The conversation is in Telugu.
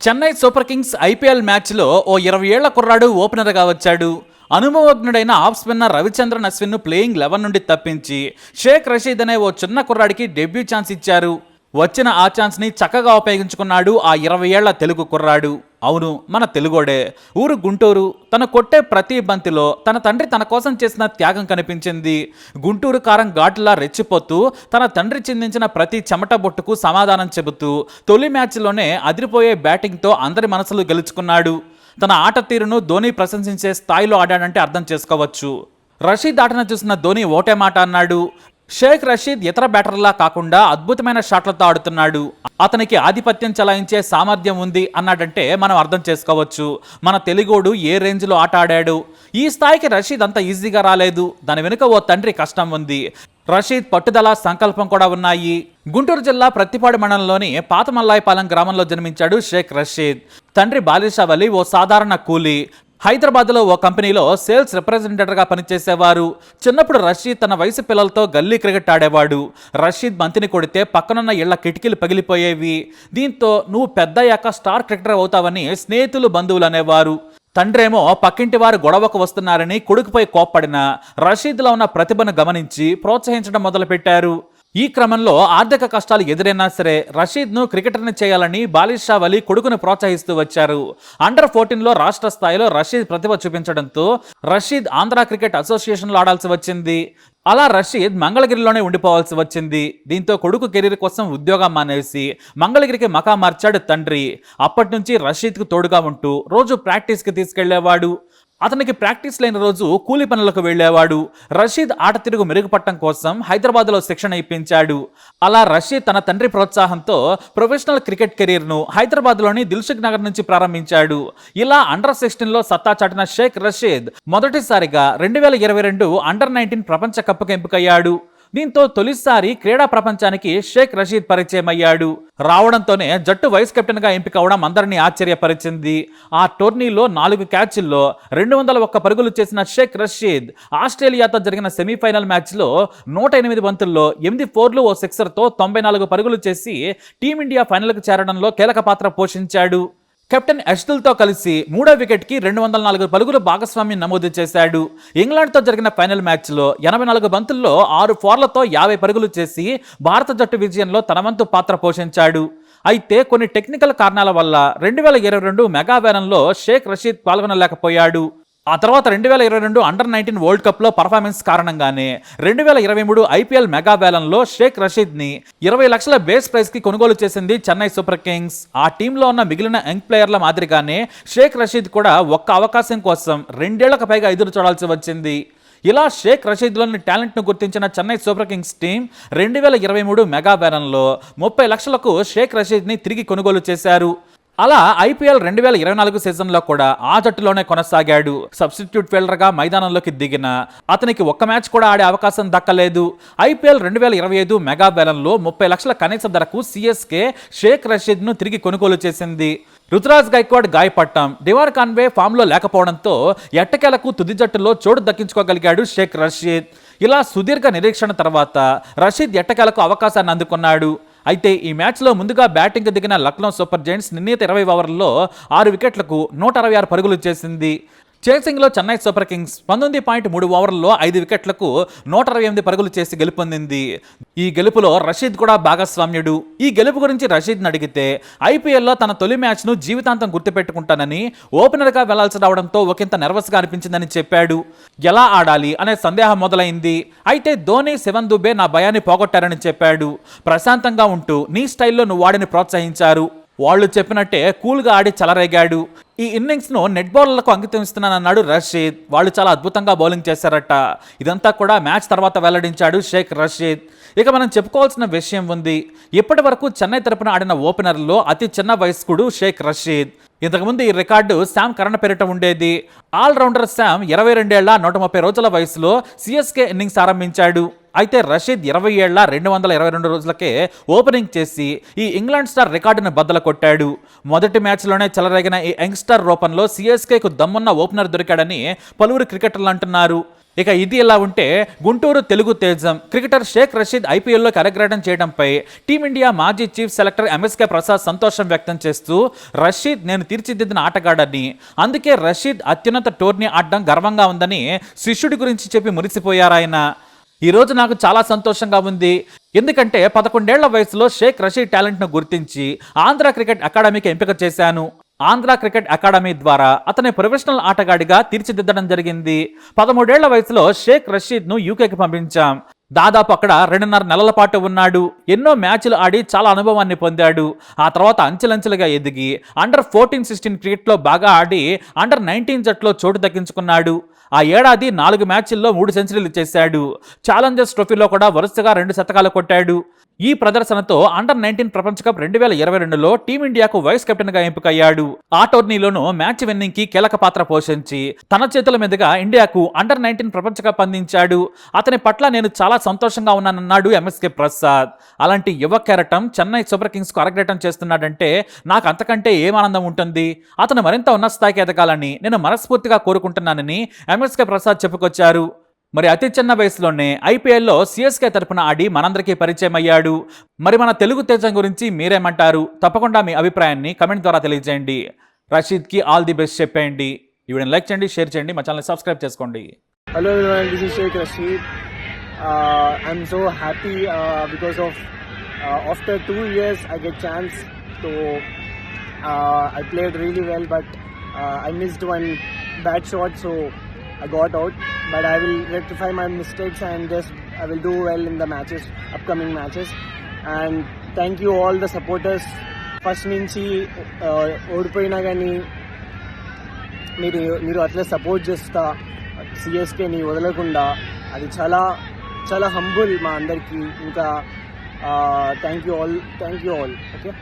చెన్నై సూపర్ కింగ్స్ ఐపీఎల్ మ్యాచ్లో ఓ 20 ఏళ్ల కుర్రాడు ఓపెనర్గా వచ్చాడు. అనుభవజ్ఞుడైన ఆఫ్ స్పిన్నర్ రవిచంద్రన్ అశ్విన్ను ప్లేయింగ్ 11 నుండి తప్పించి షేక్ రషీద్ అనే ఓ చిన్న కుర్రాడికి డెబ్యూ ఛాన్స్ ఇచ్చారు. వచ్చిన ఆ ఛాన్స్ని చక్కగా ఉపయోగించుకున్నాడు ఆ 20 ఏళ్ల తెలుగు కుర్రాడు. అవును, మన తెలుగోడే. ఊరు గుంటూరు. తను కొట్టే ప్రతి బంతిలో తన తండ్రి తన కోసం చేసిన త్యాగం కనిపించింది. గుంటూరు కారం ఘాటులా రెచ్చిపోతూ తన తండ్రి చిందించిన ప్రతి చెమట బొట్టుకు సమాధానం చెబుతూ తొలి మ్యాచ్లోనే అదిరిపోయే బ్యాటింగ్తో అందరి మనసులు గెలుచుకున్నాడు. తన ఆట తీరును ధోని ప్రశంసించే స్థాయిలో ఆడాడంటే అర్థం చేసుకోవచ్చు. రషీద్ ఆటను చూసిన ధోని ఓటే మాట అన్నాడు. షేక్ రషీద్ ఇతర బ్యాటర్లా కాకుండా అద్భుతమైన షాట్లతో ఆడుతున్నాడు. అతనికి ఆధిపత్యం చలాయించే సామర్థ్యం ఉంది అన్నాడంటే మనం అర్థం చేసుకోవచ్చు మన తెలుగోడు ఏ రేంజ్లో ఆట ఆడాడు. ఈ స్థాయికి రషీద్ అంత ఈజీగా రాలేదు. దాని వెనుక ఓ తండ్రి కష్టం ఉంది. రషీద్ పట్టుదల, సంకల్పం కూడా ఉన్నాయి. గుంటూరు జిల్లా ప్రత్తిపాడు మండలంలోని పాత మల్లాయపాలెం గ్రామంలో జన్మించాడు షేక్ రషీద్. తండ్రి బాలిషా వలి ఓ సాధారణ కూలీ. హైదరాబాద్లో ఓ కంపెనీలో సేల్స్ రిప్రజెంటేటివ్గా పనిచేసేవారు. చిన్నప్పుడు రషీద్ తన వయసు పిల్లలతో గల్లీ క్రికెట్ ఆడేవాడు. రషీద్ బంతిని కొడితే పక్కనున్న ఇళ్ల కిటికీలు పగిలిపోయేవి. దీంతో నువ్వు పెద్దయ్యాక స్టార్ క్రికెటర్ అవుతావని స్నేహితులు, బంధువులు అనేవారు. తండ్రేమో పక్కింటి వారు గొడవకు వస్తున్నారని కొడుకుపై కోప్పడిన రషీద్లో ఉన్న ప్రతిభను గమనించి ప్రోత్సహించడం మొదలుపెట్టారు. ఈ క్రమంలో ఆర్థిక కష్టాలు ఎదురైనా సరే రషీద్ను క్రికెటర్ని చేయాలని బాలిషా వలి కొడుకును ప్రోత్సహిస్తూ వచ్చారు. అండర్ 14లో రాష్ట్ర స్థాయిలో రషీద్ ప్రతిభ చూపించడంతో రషీద్ ఆంధ్ర క్రికెట్ అసోసియేషన్లో ఆడాల్సి వచ్చింది. అలా రషీద్ మంగళగిరిలోనే ఉండిపోవాల్సి వచ్చింది. దీంతో కొడుకు కెరీర్ కోసం ఉద్యోగం మానేసి మంగళగిరికి మకా మార్చాడు తండ్రి. అప్పటి నుంచి రషీద్కు తోడుగా ఉంటూ రోజు ప్రాక్టీస్కి తీసుకెళ్లేవాడు. అతనికి ప్రాక్టీస్ లేని రోజు కూలి పనులకు వెళ్లేవాడు. రషీద్ ఆట తిరుగు మెరుగుపడటం కోసం హైదరాబాద్లో శిక్షణ ఇప్పించాడు. అలా రషీద్ తన తండ్రి ప్రోత్సాహంతో ప్రొఫెషనల్ క్రికెట్ కెరీర్ను హైదరాబాద్లోని దిల్సుఖ్ నగర్ నుంచి ప్రారంభించాడు. ఇలా అండర్ 16లో సత్తా చాటిన షేక్ రషీద్ మొదటిసారిగా 2022 అండర్ 19 ప్రపంచ కప్కు ఎంపికయ్యాడు. దీంతో తొలిసారి క్రీడా ప్రపంచానికి షేక్ రషీద్ పరిచయం అయ్యాడు. రావడంతోనే జట్టు వైస్ కెప్టెన్ గా ఎంపికవడం అందరినీ ఆశ్చర్యపరిచింది. ఆ టోర్నీలో 4 క్యాచ్ల్లో 201 పరుగులు చేసిన షేక్ రషీద్ ఆస్ట్రేలియాతో జరిగిన సెమీఫైనల్ మ్యాచ్లో 108 బంతుల్లో 8 ఫోర్లు, ఓ సిక్సర్తో 94 పరుగులు చేసి టీమిండియా ఫైనల్కు చేరడంలో కీలక పాత్ర పోషించాడు. కెప్టెన్ అష్దుల్తో కలిసి 3వ వికెట్కి 204 పరుగులు భాగస్వామ్యం నమోదు చేశాడు. ఇంగ్లాండ్తో జరిగిన ఫైనల్ మ్యాచ్లో 84 బంతుల్లో 6 ఫోర్లతో 50 పరుగులు చేసి భారత జట్టు విజయంలో తన వంతు పాత్ర పోషించాడు. అయితే కొన్ని టెక్నికల్ కారణాల వల్ల 2022 మెగా వేలంలో షేక్ రషీద్ పాల్గొనలేకపోయాడు. ఆ తర్వాత 2022 అండర్ 19 వరల్డ్ కప్లో పర్ఫార్మెన్స్ కారణంగానే 2023 ఐపీఎల్ మెగా వేలంలో షేక్ రషీద్ని 20 లక్షల బేస్ ప్రైస్కి కొనుగోలు చేసింది చెన్నై సూపర్ కింగ్స్. ఆ టీంలో ఉన్న మిగిలిన యంగ్ ప్లేయర్ల మాదిరిగానే షేక్ రషీద్ కూడా ఒక్క అవకాశం కోసం 2 ఏళ్లకు పైగా ఎదురు చూడాల్సి వచ్చింది. ఇలా షేక్ రషీద్లోని టాలెంట్ను గుర్తించిన Chennai super Kings team 2023 mega వేలంలో 30 లక్షలకు షేక్ రషీద్ని తిరిగి కొనుగోలు చేశారు. అలా ఐపీఎల్ 2024 సీజన్లో కూడా ఆ జట్టులోనే కొనసాగాడు. సబ్స్టిట్యూట్ ఫీల్డర్గా మైదానంలోకి దిగిన అతనికి ఒక్క మ్యాచ్ కూడా ఆడే అవకాశం దక్కలేదు. ఐపీఎల్ 2025 మెగా వేలంలో 30 లక్షల కనీస ధరకు సిఎస్కే షేక్ రషీద్ను తిరిగి కొనుగోలు చేసింది. రుతురాజ్ గైక్వాడ్ గాయపడటం, డివార్ కాన్వే ఫామ్లో లేకపోవడంతో ఎట్టకేలకు తుది జట్టులో చోటు దక్కించుకోగలిగాడు షేక్ రషీద్. ఇలా సుదీర్ఘ నిరీక్షణ తర్వాత రషీద్ ఎట్టకేలకు అవకాశాన్ని అందుకున్నాడు. అయితే ఈ మ్యాచ్లో ముందుగా బ్యాటింగ్ దిగిన లక్నో సూపర్ జైంట్స్ నిర్ణీత 20 ఓవర్లలో 6 వికెట్లకు 166 పరుగులు చేసింది. చేసింగ్లో చెన్నై సూపర్ కింగ్స్ 19.3 ఓవర్లలో 5 వికెట్లకు 168 పరుగులు చేసి గెలుపొందింది. ఈ గెలుపులో రషీద్ కూడా భాగస్వామ్యుడు. ఈ గెలుపు గురించి రషీద్ని అడిగితే ఐపీఎల్లో తన తొలి మ్యాచ్ను జీవితాంతం గుర్తుపెట్టుకుంటానని, ఓపెనర్గా వెళ్లాల్సి రావడంతో ఒకంత నెర్వస్గా అనిపించిందని చెప్పాడు. ఎలా ఆడాలి అనే సందేహం మొదలైంది. అయితే ధోని, శివన్ దుబే నా భయాన్ని పోగొట్టారని చెప్పాడు. ప్రశాంతంగా ఉంటూ నీ స్టైల్లో నువ్వు వాడిని ప్రోత్సహించారు. వాళ్ళు చెప్పినట్టే కూల్గా ఆడి చెలరేగాడు. ఈ ఇన్నింగ్స్ను నెట్ బౌలర్లకు అంకితం ఇస్తున్నానన్నాడు రషీద్. వాళ్ళు చాలా అద్భుతంగా బౌలింగ్ చేశారట. ఇదంతా కూడా మ్యాచ్ తర్వాత వెల్లడించాడు షేక్ రషీద్. ఇక మనం చెప్పుకోవాల్సిన విషయం ఉంది. ఇప్పటి వరకు చెన్నై తరపున ఆడిన ఓపెనర్లో అతి చిన్న వయస్కుడు షేక్ రషీద్. ఇంతకుముందు ఈ రికార్డు శామ్ కరణ పేరిట ఉండేది. ఆల్రౌండర్ శామ్ 22 ఏళ్ల 130 రోజుల వయసులో సిఎస్కే ఇన్నింగ్స్ ఆరంభించాడు. అయితే రషీద్ 20 ఏళ్ల 222 రోజులకే ఓపెనింగ్ చేసి ఈ ఇంగ్లాండ్ స్టార్ రికార్డును బద్దలు కొట్టాడు. మొదటి మ్యాచ్లోనే చెలరేగిన ఈ యంగ్స్టర్ రూపంలో సిఎస్కేకు దమ్మున్న ఓపెనర్ దొరికాడని పలువురు క్రికెటర్లు అంటున్నారు. ఇక ఇది ఇలా ఉంటే గుంటూరు తెలుగు తేజం క్రికెటర్ షేక్ రషీద్ ఐపీఎల్లోకి అరగ్రహణం చేయడంపై టీమిండియా మాజీ చీఫ్ సెలెక్టర్ ఎంఎస్కే ప్రసాద్ సంతోషం వ్యక్తం చేస్తూ రషీద్ నేను తీర్చిదిద్దిన ఆటగాడని, అందుకే రషీద్ అత్యున్నత టోర్నీ ఆడడం గర్వంగా ఉందని శిష్యుడి గురించి చెప్పి మురిసిపోయారాయన. ఈరోజు నాకు చాలా సంతోషంగా ఉంది, ఎందుకంటే 11 ఏళ్ల వయసులో షేక్ రషీద్ టాలెంట్ను గుర్తించి ఆంధ్ర క్రికెట్ అకాడమీకి ఎంపిక చేశాను. ఆంధ్ర క్రికెట్ అకాడమీ ద్వారా అతని ప్రొఫెషనల్ ఆటగాడిగా తీర్చిదిద్దడం జరిగింది. 13 ఏళ్ల వయసులో షేక్ రషీద్ను యూకేకి పంపించాం. దాదాపు అక్కడ 2.5 నెలల పాటు ఉన్నాడు. ఎన్నో మ్యాచ్లు ఆడి చాలా అనుభవాన్ని పొందాడు. ఆ తర్వాత అంచెలంచెలుగా ఎదిగి అండర్-14-16 క్రికెట్లో బాగా ఆడి అండర్-19 జట్లో చోటు దక్కించుకున్నాడు. ఆ ఏడాది 4 మ్యాచ్ల్లో 3 సెంచరీలు చేశాడు. ఛాలెంజర్స్ ట్రోఫీలో కూడా వరుసగా 2 శతకాలు కొట్టాడు. ఈ ప్రదర్శనతో అండర్-19 ప్రపంచ కప్ 2022లో టీమిండియాకు వైస్ కెప్టెన్ గా ఎంపికయ్యాడు. ఆ టోర్నీలోనూ మ్యాచ్ విన్నింగ్ కి కీలక పాత్ర పోషించి తన చేతుల మీదుగా ఇండియాకు అండర్-19 ప్రపంచ కప్ అందించాడు. అతని పట్ల నేను చాలా సంతోషంగా ఉన్నానన్నాడు ఎంఎస్కే ప్రసాద్. అలాంటి యువ కెరటం చెన్నై సూపర్ కింగ్స్ కు అరగ్రహణం చేస్తున్నాడంటే నాకు అంతకంటే ఏం ఆనందం ఉంటుంది. అతను మరింత ఉన్నత స్థాయికి ఎదగాలని నేను మనస్ఫూర్తిగా కోరుకుంటున్నానని ఎంఎస్కే ప్రసాద్ చెప్పుకొచ్చారు. మరి అతి చిన్న వయసులోనే ఐపీఎల్లో సిఎస్కే తరపున ఆడి మనందరికీ పరిచయం అయ్యాడు. మరి మన తెలుగు తేజం గురించి మీరేమంటారు? తప్పకుండా మీ అభిప్రాయాన్ని కమెంట్ ద్వారా తెలియజేయండి. రషీద్కి ఆల్ ది బెస్ట్ చెప్పేయండి. ఈ వీడియోని లైక్ చేయండి, షేర్ చేయండి, మా ఛానల్ని సబ్స్క్రైబ్ చేసుకోండి. Hello everyone, this is Sheikh Rashid. I'm so happy because of after 2 years I get chance to I played really well, but I missed one bad shot, so I got out. But I will rectify my mistakes and just I will do well in the matches, upcoming matches. And thank you all the supporters. First నుంచి ఓడిపోయినా కానీ మీరు అట్లా సపోర్ట్ చేస్తా సిఎస్కేని వదలకుండా, అది చాలా చాలా హంబుల్ మా అందరికీ. ఇంకా థ్యాంక్ యూ ఆల్. ఓకే.